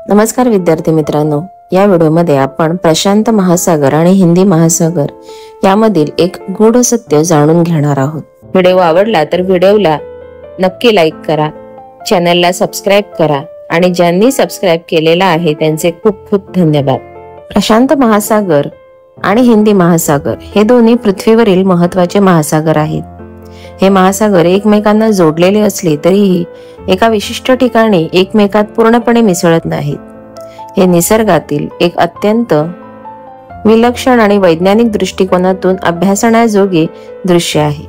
नमस्कार विद्यार्थी मित्रांनो, या व्हिडिओमध्ये आपण प्रशांत महासागर आणि हिंदी महासागर यामधील एक गूढ सत्य जाणून घेणार आहोत। व्हिडिओ आवडला तर व्हिडिओला नक्की लाईक करा, चॅनलला सबस्क्राइब करा आणि ज्यांनी सबस्क्राइब केलेला आहे त्यांचे खूप खूप धन्यवाद। प्रशांत महासागर आणि हिंदी महासागर हे दोन्ही पृथ्वीवरील महत्त्वाचे महासागर आहेत। हे महासागर एकमेकांना जोडलेले असले तरीही एका विशिष्ट ठिकाणी एकमेकात पूर्णपणे मिसळत नाहीत। हे निसर्गातील एक अत्यंत विलक्षण आणि वैज्ञानिक दृष्टिकोनातून अभ्यासण्याजोगे दृश्य आहे।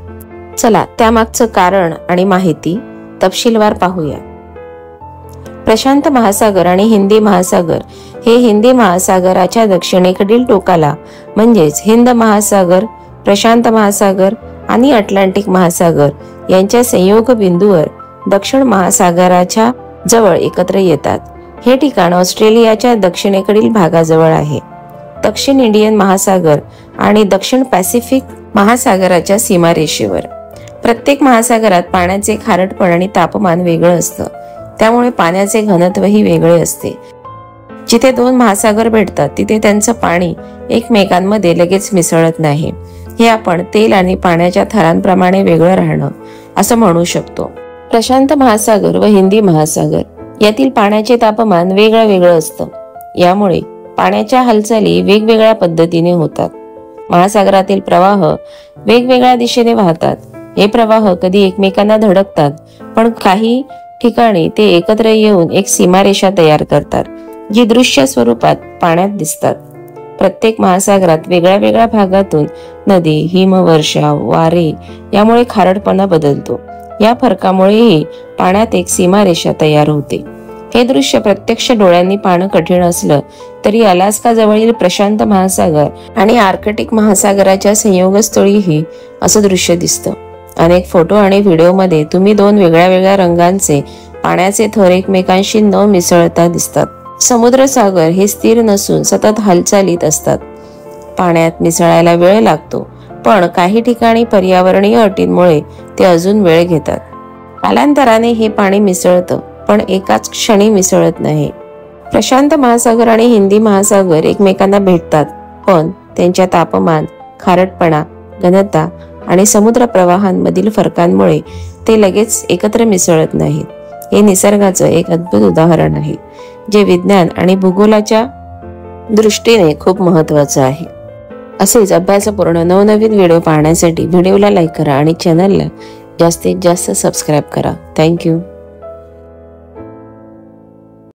चला त्यामागचं कारण आणि माहिती तपशीलवार पाहूया। प्रशांत महासागर आणि हिंदी महासागर हे हिंदी महासागराच्या दक्षिणेकडील टोकाला म्हणजेच हिंद महासागर, प्रशांत महासागर आणि अटलांटिक महासागर यांच्या संयोग बिंदूवर दक्षिण महासागराच्या जवळ एकत्र येतात। हे ठिकाण ऑस्ट्रेलियाच्या दक्षिणेकडील भागाजवळ आहे। दक्षिण इंडियन महासागर आणि दक्षिण पॅसिफिक महासागराच्या सीमारेषेवर। प्रत्येक महासागरात पाण्याचे खारटपण आणि तापमान वेगळं असतं, त्यामुळे पाण्याचे घनत्वही वेगळे असते। जिथे दोन महासागर भेटतात तिथे त्यांचं पाणी एकमेकांमध्ये लगेच मिसळत नाही। हे आपण तेल आणि पाण्याच्या थरांप्रमाणे वेगळं राहणं असं म्हणू शकतो। प्रशांत महासागर व हिंदी महासागर यातील पाण्याचे तापमान वेगळं असतं, यामुळे पाण्याच्या हालचाली वेगवेगळ्या पद्धतीने होतात। महासागरातील प्रवाह वेगवेगळ्या दिशेने वाहतात। हे प्रवाह कधी एकमेकांना धडकतात, पण काही ठिकाणी ते एकत्र येऊन एक सीमारेषा तयार करतात, जी दृश्य स्वरूपात पाण्यात दिसतात। प्रत्येक महासागरात वेगळ्या भागातून नदी, हिमवर्षाव, वारे यामुळे खारटपणा बदलतो। या फरकामुळेही पाण्यात एक सीमारेषा तयार होते। हे दृश्य प्रत्यक्ष डोळ्यांनी पाहणं कठीण असलं तरी अलास्का जवळील प्रशांत महासागर आणि आर्कटिक महासागराच्या संयोगस्थळीही असं दृश्य दिसतं। अनेक फोटो आणि व्हिडिओमध्ये तुम्ही दोन वेगळ्या रंगांचे पाण्याचे थर एकमेकांशी न मिसळता दिसतात। समुद्र सागर हे स्थिर नसून सतत हालचालीत असतात। पाण्यात मिसळायला वेळ लागतो, पण काही ठिकाणी पर्यावरणीय अटींमुळे ते अजून वेळ घेतात। कालांतराने हे पाणी मिसळतं, पण एकाच क्षणी मिसळत नाही। प्रशांत महासागर आणि हिंदी महासागर एकमेकांना भेटतात, पण त्यांच्या तापमान, खारटपणा, घनता आणि समुद्र प्रवाहांमधील फरकांमुळे ते लगेच एकत्र मिसळत नाहीत। हे निसर्गाचं एक अद्भुत उदाहरण आहे, जे विज्ञान आणि भूगोलाच्या दृष्टीने खूप महत्त्वाचं आहे। असेच अभ्यासपूर्ण नवनवीन व्हिडिओ पाहण्यासाठी व्हिडिओला लाईक करा आणि चॅनलला जास्तीत जास्त सबस्क्राइब करा। थँक्यू।